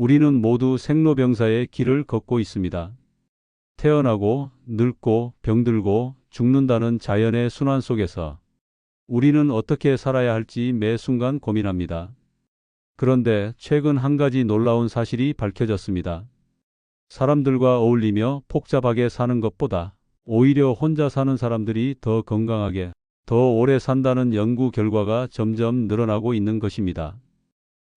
우리는 모두 생로병사의 길을 걷고 있습니다. 태어나고 늙고 병들고 죽는다는 자연의 순환 속에서 우리는 어떻게 살아야 할지 매 순간 고민합니다. 그런데 최근 한 가지 놀라운 사실이 밝혀졌습니다. 사람들과 어울리며 복잡하게 사는 것보다 오히려 혼자 사는 사람들이 더 건강하게, 더 오래 산다는 연구 결과가 점점 늘어나고 있는 것입니다.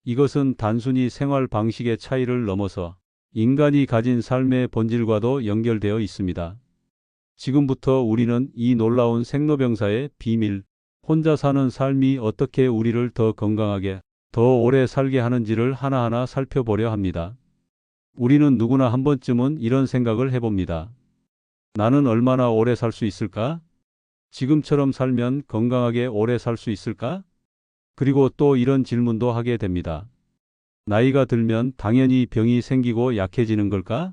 이것은 단순히 생활 방식의 차이를 넘어서 인간이 가진 삶의 본질과도 연결되어 있습니다. 지금부터 우리는 이 놀라운 생로병사의 비밀, 혼자 사는 삶이 어떻게 우리를 더 건강하게, 더 오래 살게 하는지를 하나하나 살펴보려 합니다. 우리는 누구나 한 번쯤은 이런 생각을 해봅니다. 나는 얼마나 오래 살 수 있을까? 지금처럼 살면 건강하게 오래 살 수 있을까? 그리고 또 이런 질문도 하게 됩니다. 나이가 들면 당연히 병이 생기고 약해지는 걸까?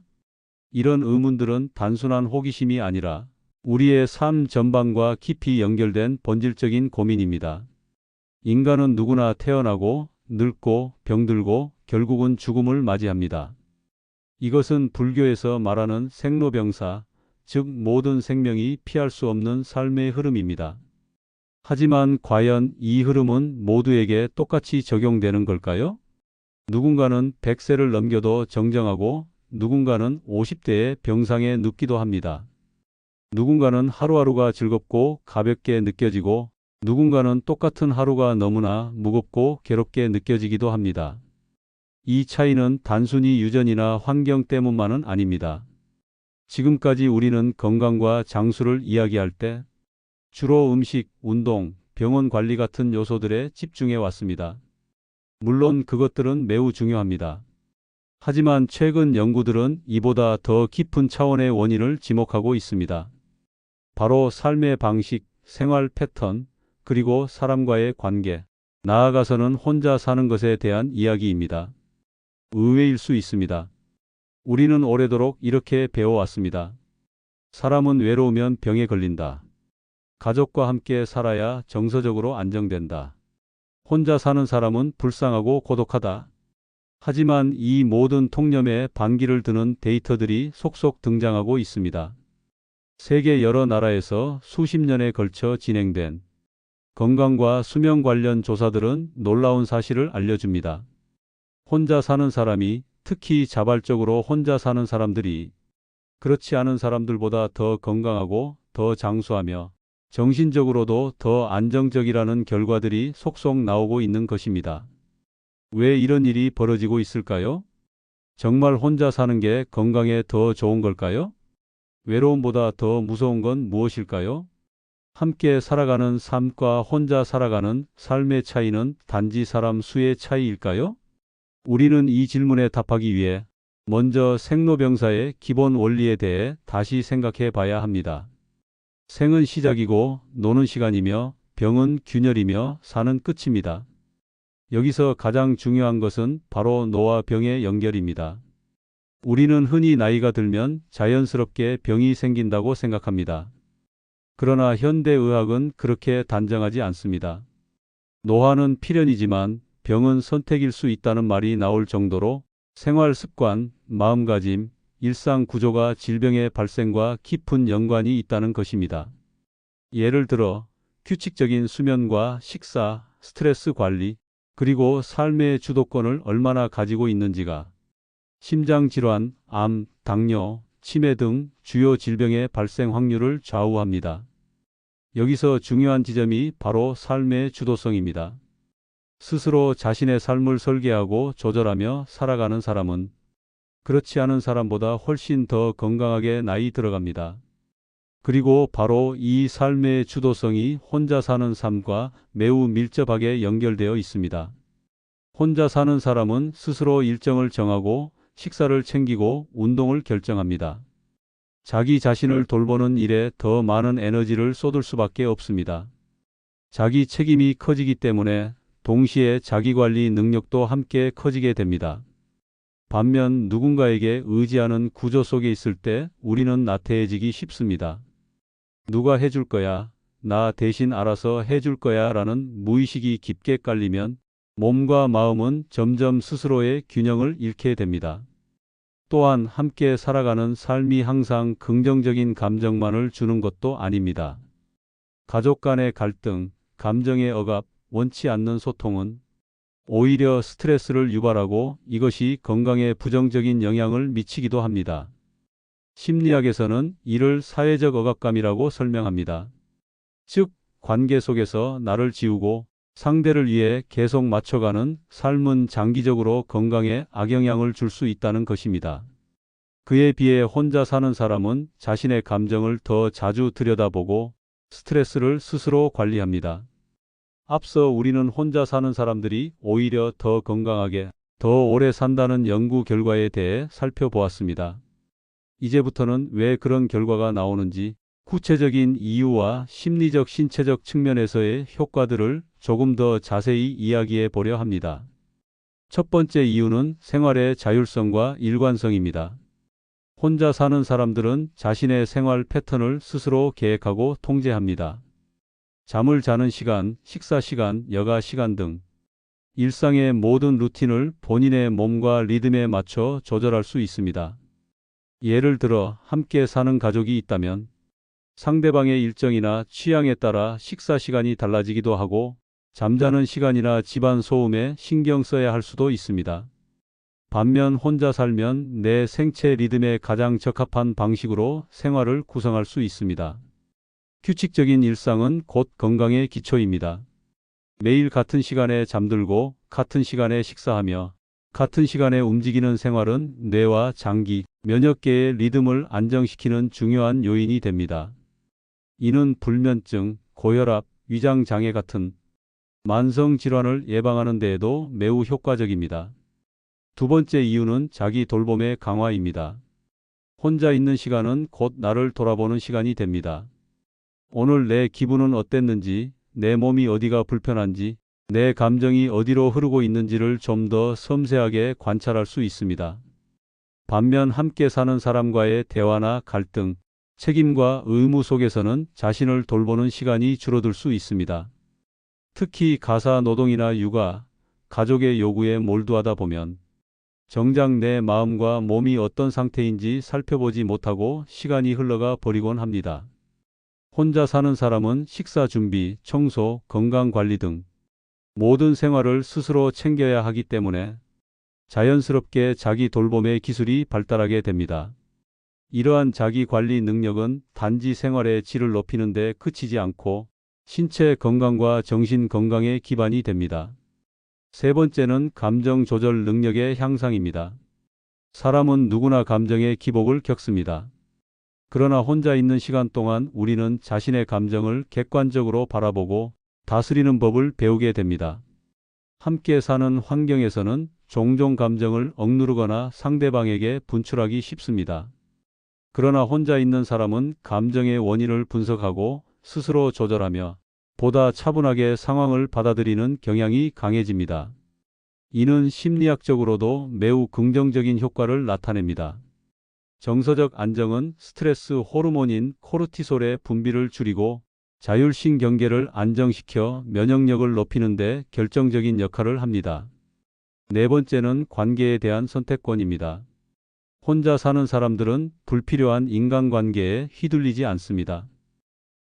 이런 의문들은 단순한 호기심이 아니라 우리의 삶 전반과 깊이 연결된 본질적인 고민입니다. 인간은 누구나 태어나고 늙고 병들고 결국은 죽음을 맞이합니다. 이것은 불교에서 말하는 생로병사, 즉 모든 생명이 피할 수 없는 삶의 흐름입니다. 하지만 과연 이 흐름은 모두에게 똑같이 적용되는 걸까요? 누군가는 100세를 넘겨도 정정하고 누군가는 50대에 병상에 눕기도 합니다. 누군가는 하루하루가 즐겁고 가볍게 느껴지고 누군가는 똑같은 하루가 너무나 무겁고 괴롭게 느껴지기도 합니다. 이 차이는 단순히 유전이나 환경 때문만은 아닙니다. 지금까지 우리는 건강과 장수를 이야기할 때 주로 음식, 운동, 병원 관리 같은 요소들에 집중해 왔습니다. 물론 그것들은 매우 중요합니다. 하지만 최근 연구들은 이보다 더 깊은 차원의 원인을 지목하고 있습니다. 바로 삶의 방식, 생활 패턴, 그리고 사람과의 관계, 나아가서는 혼자 사는 것에 대한 이야기입니다. 의외일 수 있습니다. 우리는 오래도록 이렇게 배워왔습니다. 사람은 외로우면 병에 걸린다. 가족과 함께 살아야 정서적으로 안정된다. 혼자 사는 사람은 불쌍하고 고독하다. 하지만 이 모든 통념에 반기를 드는 데이터들이 속속 등장하고 있습니다. 세계 여러 나라에서 수십 년에 걸쳐 진행된 건강과 수면 관련 조사들은 놀라운 사실을 알려줍니다. 혼자 사는 사람이, 특히 자발적으로 혼자 사는 사람들이 그렇지 않은 사람들보다 더 건강하고 더 장수하며 정신적으로도 더 안정적이라는 결과들이 속속 나오고 있는 것입니다. 왜 이런 일이 벌어지고 있을까요? 정말 혼자 사는 게 건강에 더 좋은 걸까요? 외로움보다 더 무서운 건 무엇일까요? 함께 살아가는 삶과 혼자 살아가는 삶의 차이는 단지 사람 수의 차이일까요? 우리는 이 질문에 답하기 위해 먼저 생로병사의 기본 원리에 대해 다시 생각해 봐야 합니다. 생은 시작이고 노는 시간이며 병은 균열이며 사는 끝입니다. 여기서 가장 중요한 것은 바로 노와 병의 연결입니다. 우리는 흔히 나이가 들면 자연스럽게 병이 생긴다고 생각합니다. 그러나 현대의학은 그렇게 단정하지 않습니다. 노화는 필연이지만 병은 선택일 수 있다는 말이 나올 정도로 생활 습관, 마음가짐, 일상 구조가 질병의 발생과 깊은 연관이 있다는 것입니다. 예를 들어 규칙적인 수면과 식사, 스트레스 관리, 그리고 삶의 주도권을 얼마나 가지고 있는지가 심장질환, 암, 당뇨, 치매 등 주요 질병의 발생 확률을 좌우합니다. 여기서 중요한 지점이 바로 삶의 주도성입니다. 스스로 자신의 삶을 설계하고 조절하며 살아가는 사람은 그렇지 않은 사람보다 훨씬 더 건강하게 나이 들어갑니다. 그리고 바로 이 삶의 주도성이 혼자 사는 삶과 매우 밀접하게 연결되어 있습니다. 혼자 사는 사람은 스스로 일정을 정하고 식사를 챙기고 운동을 결정합니다. 자기 자신을 돌보는 일에 더 많은 에너지를 쏟을 수밖에 없습니다. 자기 책임이 커지기 때문에 동시에 자기관리 능력도 함께 커지게 됩니다. 반면 누군가에게 의지하는 구조 속에 있을 때 우리는 나태해지기 쉽습니다. 누가 해줄 거야, 나 대신 알아서 해줄 거야 라는 무의식이 깊게 깔리면 몸과 마음은 점점 스스로의 균형을 잃게 됩니다. 또한 함께 살아가는 삶이 항상 긍정적인 감정만을 주는 것도 아닙니다. 가족 간의 갈등, 감정의 억압, 원치 않는 소통은 오히려 스트레스를 유발하고 이것이 건강에 부정적인 영향을 미치기도 합니다. 심리학에서는 이를 사회적 억압감이라고 설명합니다. 즉, 관계 속에서 나를 지우고 상대를 위해 계속 맞춰가는 삶은 장기적으로 건강에 악영향을 줄 수 있다는 것입니다. 그에 비해 혼자 사는 사람은 자신의 감정을 더 자주 들여다보고 스트레스를 스스로 관리합니다. 앞서 우리는 혼자 사는 사람들이 오히려 더 건강하게, 더 오래 산다는 연구 결과에 대해 살펴보았습니다. 이제부터는 왜 그런 결과가 나오는지 구체적인 이유와 심리적, 신체적 측면에서의 효과들을 조금 더 자세히 이야기해 보려 합니다. 첫 번째 이유는 생활의 자율성과 일관성입니다. 혼자 사는 사람들은 자신의 생활 패턴을 스스로 계획하고 통제합니다. 잠을 자는 시간, 식사 시간, 여가 시간 등 일상의 모든 루틴을 본인의 몸과 리듬에 맞춰 조절할 수 있습니다. 예를 들어 함께 사는 가족이 있다면 상대방의 일정이나 취향에 따라 식사 시간이 달라지기도 하고 잠자는 시간이나 집안 소음에 신경 써야 할 수도 있습니다. 반면 혼자 살면 내 생체 리듬에 가장 적합한 방식으로 생활을 구성할 수 있습니다. 규칙적인 일상은 곧 건강의 기초입니다. 매일 같은 시간에 잠들고 같은 시간에 식사하며 같은 시간에 움직이는 생활은 뇌와 장기, 면역계의 리듬을 안정시키는 중요한 요인이 됩니다. 이는 불면증, 고혈압, 위장장애 같은 만성 질환을 예방하는 데에도 매우 효과적입니다. 두 번째 이유는 자기 돌봄의 강화입니다. 혼자 있는 시간은 곧 나를 돌아보는 시간이 됩니다. 오늘 내 기분은 어땠는지, 내 몸이 어디가 불편한지, 내 감정이 어디로 흐르고 있는지를 좀 더 섬세하게 관찰할 수 있습니다. 반면 함께 사는 사람과의 대화나 갈등, 책임과 의무 속에서는 자신을 돌보는 시간이 줄어들 수 있습니다. 특히 가사 노동이나 육아, 가족의 요구에 몰두하다 보면 정작 내 마음과 몸이 어떤 상태인지 살펴보지 못하고 시간이 흘러가 버리곤 합니다. 혼자 사는 사람은 식사 준비, 청소, 건강 관리 등 모든 생활을 스스로 챙겨야 하기 때문에 자연스럽게 자기 돌봄의 기술이 발달하게 됩니다. 이러한 자기 관리 능력은 단지 생활의 질을 높이는 데 그치지 않고 신체 건강과 정신 건강의 기반이 됩니다. 세 번째는 감정 조절 능력의 향상입니다. 사람은 누구나 감정의 기복을 겪습니다. 그러나 혼자 있는 시간 동안 우리는 자신의 감정을 객관적으로 바라보고 다스리는 법을 배우게 됩니다. 함께 사는 환경에서는 종종 감정을 억누르거나 상대방에게 분출하기 쉽습니다. 그러나 혼자 있는 사람은 감정의 원인을 분석하고 스스로 조절하며 보다 차분하게 상황을 받아들이는 경향이 강해집니다. 이는 심리학적으로도 매우 긍정적인 효과를 나타냅니다. 정서적 안정은 스트레스 호르몬인 코르티솔의 분비를 줄이고 자율신경계를 안정시켜 면역력을 높이는 데 결정적인 역할을 합니다. 네 번째는 관계에 대한 선택권입니다. 혼자 사는 사람들은 불필요한 인간관계에 휘둘리지 않습니다.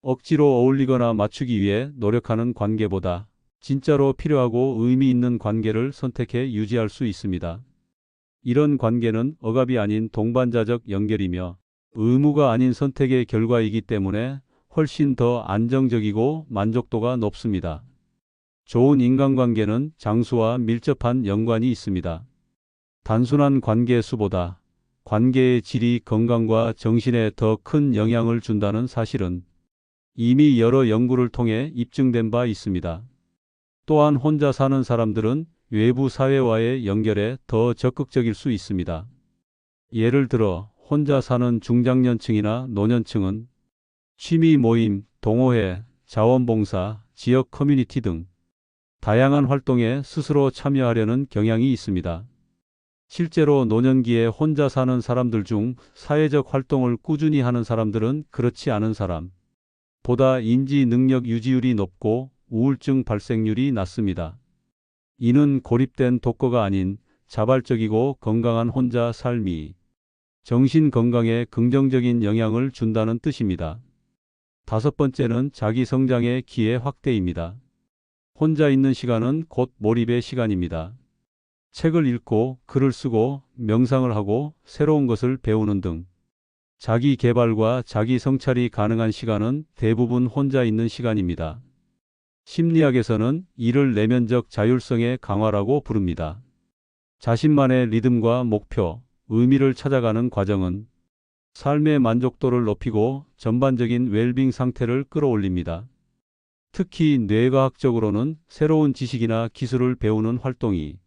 억지로 어울리거나 맞추기 위해 노력하는 관계보다 진짜로 필요하고 의미 있는 관계를 선택해 유지할 수 있습니다. 이런 관계는 억압이 아닌 동반자적 연결이며 의무가 아닌 선택의 결과이기 때문에 훨씬 더 안정적이고 만족도가 높습니다. 좋은 인간관계는 장수와 밀접한 연관이 있습니다. 단순한 관계 수보다 관계의 질이 건강과 정신에 더 큰 영향을 준다는 사실은 이미 여러 연구를 통해 입증된 바 있습니다. 또한 혼자 사는 사람들은 외부 사회와의 연결에 더 적극적일 수 있습니다. 예를 들어 혼자 사는 중장년층이나 노년층은 취미 모임, 동호회, 자원봉사, 지역 커뮤니티 등 다양한 활동에 스스로 참여하려는 경향이 있습니다. 실제로 노년기에 혼자 사는 사람들 중 사회적 활동을 꾸준히 하는 사람들은 그렇지 않은 사람보다 인지 능력 유지율이 높고 우울증 발생률이 낮습니다. 이는 고립된 독거가 아닌 자발적이고 건강한 혼자 삶이 정신 건강에 긍정적인 영향을 준다는 뜻입니다. 다섯 번째는 자기 성장의 기회 확대입니다. 혼자 있는 시간은 곧 몰입의 시간입니다. 책을 읽고 글을 쓰고 명상을 하고 새로운 것을 배우는 등 자기 개발과 자기 성찰이 가능한 시간은 대부분 혼자 있는 시간입니다. 심리학에서는 이를 내면적 자율성의 강화라고 부릅니다. 자신만의 리듬과 목표, 의미를 찾아가는 과정은 삶의 만족도를 높이고 전반적인 웰빙 상태를 끌어올립니다. 특히 뇌과학적으로는 새로운 지식이나 기술을 배우는 활동이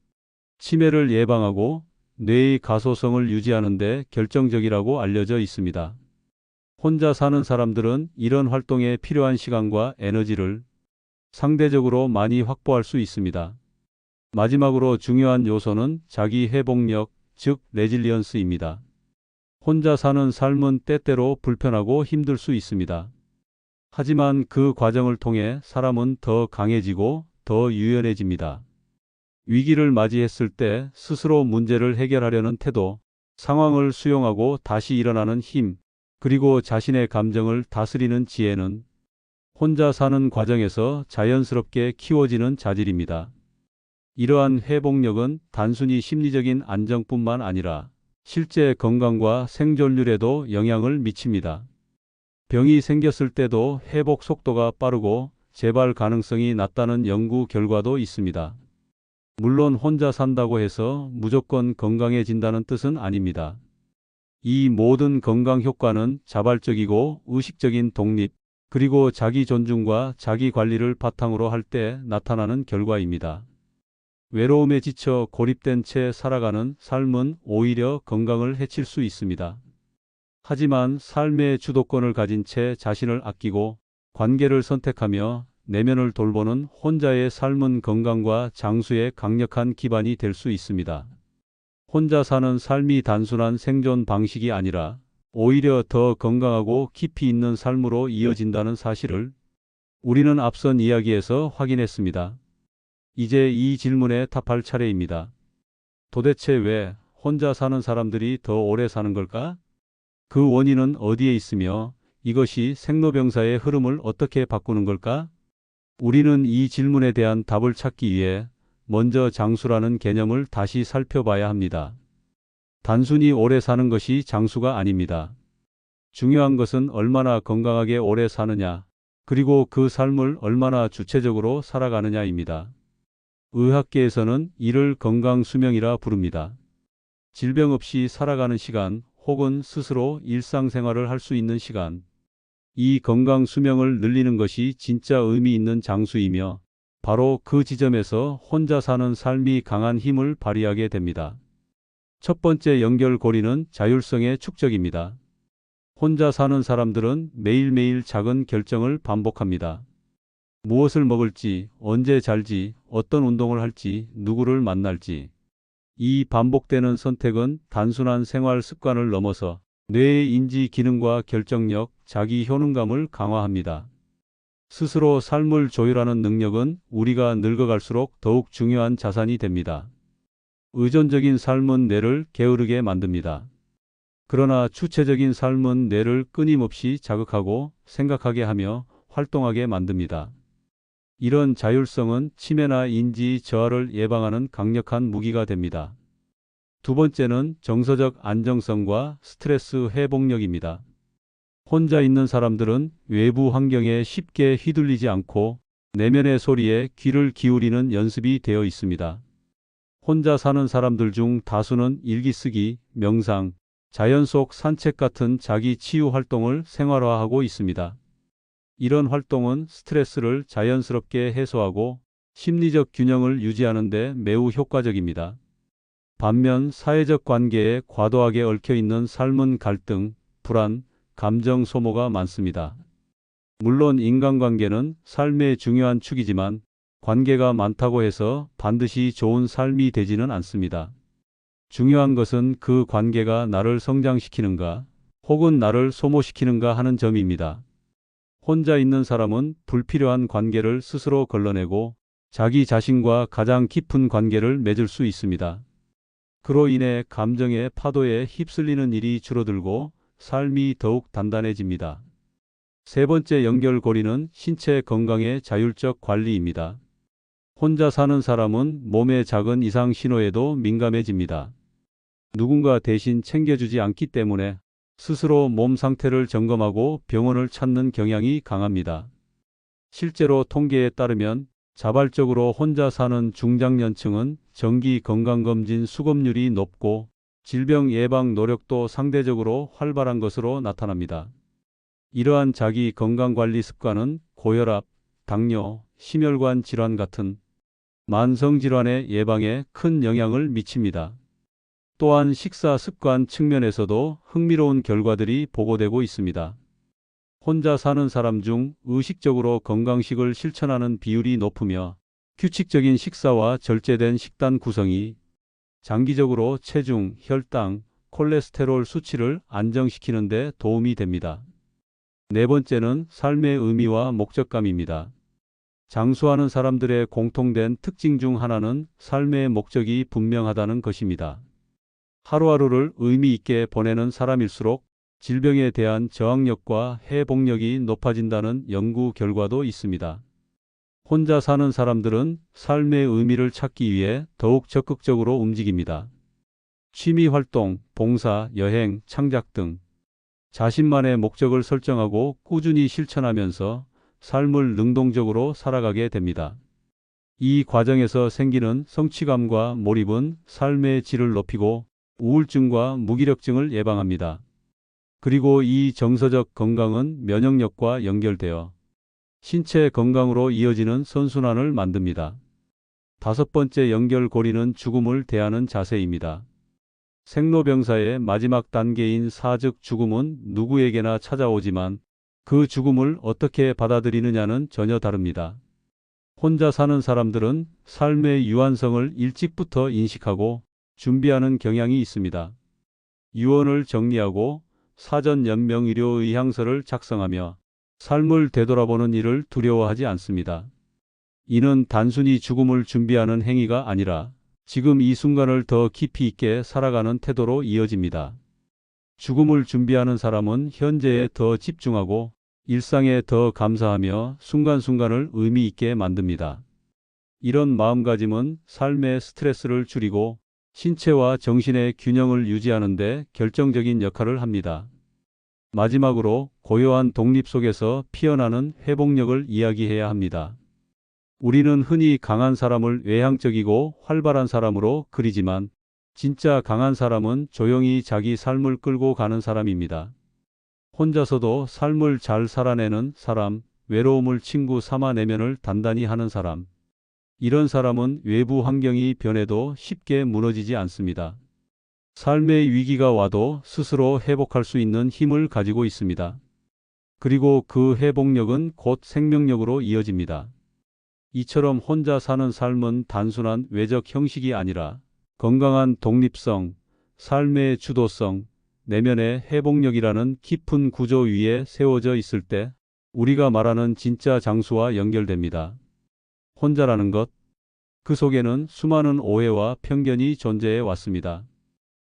치매를 예방하고 뇌의 가소성을 유지하는 데 결정적이라고 알려져 있습니다. 혼자 사는 사람들은 이런 활동에 필요한 시간과 에너지를 상대적으로 많이 확보할 수 있습니다. 마지막으로 중요한 요소는 자기 회복력, 즉 레질리언스입니다. 혼자 사는 삶은 때때로 불편하고 힘들 수 있습니다. 하지만 그 과정을 통해 사람은 더 강해지고 더 유연해집니다. 위기를 맞이했을 때 스스로 문제를 해결하려는 태도, 상황을 수용하고 다시 일어나는 힘, 그리고 자신의 감정을 다스리는 지혜는 혼자 사는 과정에서 자연스럽게 키워지는 자질입니다. 이러한 회복력은 단순히 심리적인 안정뿐만 아니라 실제 건강과 생존율에도 영향을 미칩니다. 병이 생겼을 때도 회복 속도가 빠르고 재발 가능성이 낮다는 연구 결과도 있습니다. 물론 혼자 산다고 해서 무조건 건강해진다는 뜻은 아닙니다. 이 모든 건강 효과는 자발적이고 의식적인 독립, 그리고 자기 존중과 자기 관리를 바탕으로 할 때 나타나는 결과입니다. 외로움에 지쳐 고립된 채 살아가는 삶은 오히려 건강을 해칠 수 있습니다. 하지만 삶의 주도권을 가진 채 자신을 아끼고 관계를 선택하며 내면을 돌보는 혼자의 삶은 건강과 장수의 강력한 기반이 될 수 있습니다. 혼자 사는 삶이 단순한 생존 방식이 아니라 오히려 더 건강하고 깊이 있는 삶으로 이어진다는 사실을 우리는 앞선 이야기에서 확인했습니다. 이제 이 질문에 답할 차례입니다. 도대체 왜 혼자 사는 사람들이 더 오래 사는 걸까? 그 원인은 어디에 있으며 이것이 생로병사의 흐름을 어떻게 바꾸는 걸까? 우리는 이 질문에 대한 답을 찾기 위해 먼저 장수라는 개념을 다시 살펴봐야 합니다. 단순히 오래 사는 것이 장수가 아닙니다. 중요한 것은 얼마나 건강하게 오래 사느냐, 그리고 그 삶을 얼마나 주체적으로 살아가느냐입니다. 의학계에서는 이를 건강 수명이라 부릅니다. 질병 없이 살아가는 시간 혹은 스스로 일상생활을 할 수 있는 시간, 이 건강 수명을 늘리는 것이 진짜 의미 있는 장수이며 바로 그 지점에서 혼자 사는 삶이 강한 힘을 발휘하게 됩니다. 첫 번째 연결고리는 자율성의 축적입니다. 혼자 사는 사람들은 매일매일 작은 결정을 반복합니다. 무엇을 먹을지, 언제 잘지, 어떤 운동을 할지, 누구를 만날지. 이 반복되는 선택은 단순한 생활 습관을 넘어서 뇌의 인지 기능과 결정력, 자기 효능감을 강화합니다. 스스로 삶을 조율하는 능력은 우리가 늙어갈수록 더욱 중요한 자산이 됩니다. 의존적인 삶은 뇌를 게으르게 만듭니다. 그러나 주체적인 삶은 뇌를 끊임없이 자극하고 생각하게 하며 활동하게 만듭니다. 이런 자율성은 치매나 인지 저하를 예방하는 강력한 무기가 됩니다. 두 번째는 정서적 안정성과 스트레스 회복력입니다. 혼자 있는 사람들은 외부 환경에 쉽게 휘둘리지 않고 내면의 소리에 귀를 기울이는 연습이 되어 있습니다. 혼자 사는 사람들 중 다수는 일기쓰기, 명상, 자연 속 산책 같은 자기 치유 활동을 생활화하고 있습니다. 이런 활동은 스트레스를 자연스럽게 해소하고 심리적 균형을 유지하는 데 매우 효과적입니다. 반면 사회적 관계에 과도하게 얽혀 있는 삶은 갈등, 불안, 감정 소모가 많습니다. 물론 인간관계는 삶의 중요한 축이지만 관계가 많다고 해서 반드시 좋은 삶이 되지는 않습니다. 중요한 것은 그 관계가 나를 성장시키는가 혹은 나를 소모시키는가 하는 점입니다. 혼자 있는 사람은 불필요한 관계를 스스로 걸러내고 자기 자신과 가장 깊은 관계를 맺을 수 있습니다. 그로 인해 감정의 파도에 휩쓸리는 일이 줄어들고 삶이 더욱 단단해집니다. 세 번째 연결고리는 신체 건강의 자율적 관리입니다. 혼자 사는 사람은 몸의 작은 이상 신호에도 민감해집니다. 누군가 대신 챙겨주지 않기 때문에 스스로 몸 상태를 점검하고 병원을 찾는 경향이 강합니다. 실제로 통계에 따르면 자발적으로 혼자 사는 중장년층은 정기 건강검진 수검률이 높고 질병 예방 노력도 상대적으로 활발한 것으로 나타납니다. 이러한 자기 건강관리 습관은 고혈압, 당뇨, 심혈관 질환 같은 만성질환의 예방에 큰 영향을 미칩니다. 또한 식사 습관 측면에서도 흥미로운 결과들이 보고되고 있습니다. 혼자 사는 사람 중 의식적으로 건강식을 실천하는 비율이 높으며 규칙적인 식사와 절제된 식단 구성이 장기적으로 체중, 혈당, 콜레스테롤 수치를 안정시키는 데 도움이 됩니다. 네 번째는 삶의 의미와 목적감입니다. 장수하는 사람들의 공통된 특징 중 하나는 삶의 목적이 분명하다는 것입니다. 하루하루를 의미 있게 보내는 사람일수록 질병에 대한 저항력과 회복력이 높아진다는 연구 결과도 있습니다. 혼자 사는 사람들은 삶의 의미를 찾기 위해 더욱 적극적으로 움직입니다. 취미 활동, 봉사, 여행, 창작 등 자신만의 목적을 설정하고 꾸준히 실천하면서 삶을 능동적으로 살아가게 됩니다. 이 과정에서 생기는 성취감과 몰입은 삶의 질을 높이고 우울증과 무기력증을 예방합니다. 그리고 이 정서적 건강은 면역력과 연결되어 신체 건강으로 이어지는 선순환을 만듭니다. 다섯 번째 연결고리는 죽음을 대하는 자세입니다. 생로병사의 마지막 단계인 사즉 죽음은 누구에게나 찾아오지만 그 죽음을 어떻게 받아들이느냐는 전혀 다릅니다. 혼자 사는 사람들은 삶의 유한성을 일찍부터 인식하고 준비하는 경향이 있습니다. 유언을 정리하고 사전 연명 의료 의향서를 작성하며 삶을 되돌아보는 일을 두려워하지 않습니다. 이는 단순히 죽음을 준비하는 행위가 아니라 지금 이 순간을 더 깊이 있게 살아가는 태도로 이어집니다. 죽음을 준비하는 사람은 현재에 더 집중하고 일상에 더 감사하며 순간순간을 의미 있게 만듭니다. 이런 마음가짐은 삶의 스트레스를 줄이고 신체와 정신의 균형을 유지하는 데 결정적인 역할을 합니다. 마지막으로 고요한 독립 속에서 피어나는 회복력을 이야기해야 합니다. 우리는 흔히 강한 사람을 외향적이고 활발한 사람으로 그리지만 진짜 강한 사람은 조용히 자기 삶을 끌고 가는 사람입니다. 혼자서도 삶을 잘 살아내는 사람, 외로움을 친구 삼아 내면을 단단히 하는 사람. 이런 사람은 외부 환경이 변해도 쉽게 무너지지 않습니다. 삶의 위기가 와도 스스로 회복할 수 있는 힘을 가지고 있습니다. 그리고 그 회복력은 곧 생명력으로 이어집니다. 이처럼 혼자 사는 삶은 단순한 외적 형식이 아니라 건강한 독립성, 삶의 주도성, 내면의 회복력이라는 깊은 구조 위에 세워져 있을 때 우리가 말하는 진짜 장수와 연결됩니다. 혼자라는 것, 그 속에는 수많은 오해와 편견이 존재해 왔습니다.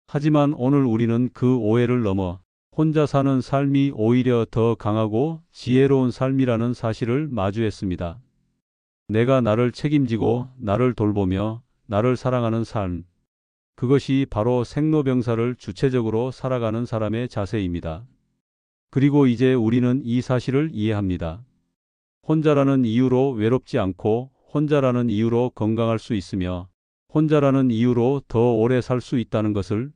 하지만 오늘 우리는 그 오해를 넘어 혼자 사는 삶이 오히려 더 강하고 지혜로운 삶이라는 사실을 마주했습니다. 내가 나를 책임지고 나를 돌보며 나를 사랑하는 삶. 그것이 바로 생로병사를 주체적으로 살아가는 사람의 자세입니다. 그리고 이제 우리는 이 사실을 이해합니다. 혼자라는 이유로 외롭지 않고 혼자라는 이유로 건강할 수 있으며 혼자라는 이유로 더 오래 살 수 있다는 것을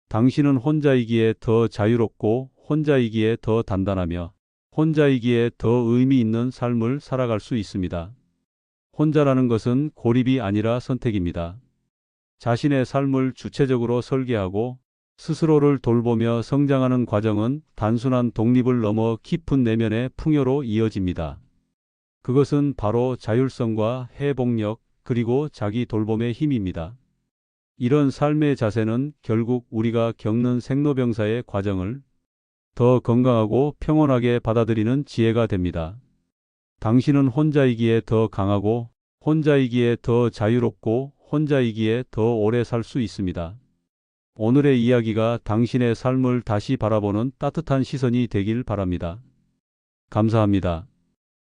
당신은 혼자이기에 더 자유롭고 혼자이기에 더 단단하며 혼자이기에 더 의미 있는 삶을 살아갈 수 있습니다. 혼자라는 것은 고립이 아니라 선택입니다. 자신의 삶을 주체적으로 설계하고 스스로를 돌보며 성장하는 과정은 단순한 독립을 넘어 깊은 내면의 풍요로 이어집니다. 그것은 바로 자율성과 회복력 그리고 자기 돌봄의 힘입니다. 이런 삶의 자세는 결국 우리가 겪는 생로병사의 과정을 더 건강하고 평온하게 받아들이는 지혜가 됩니다. 당신은 혼자이기에 더 강하고 혼자이기에 더 자유롭고 혼자이기에 더 오래 살 수 있습니다. 오늘의 이야기가 당신의 삶을 다시 바라보는 따뜻한 시선이 되길 바랍니다. 감사합니다.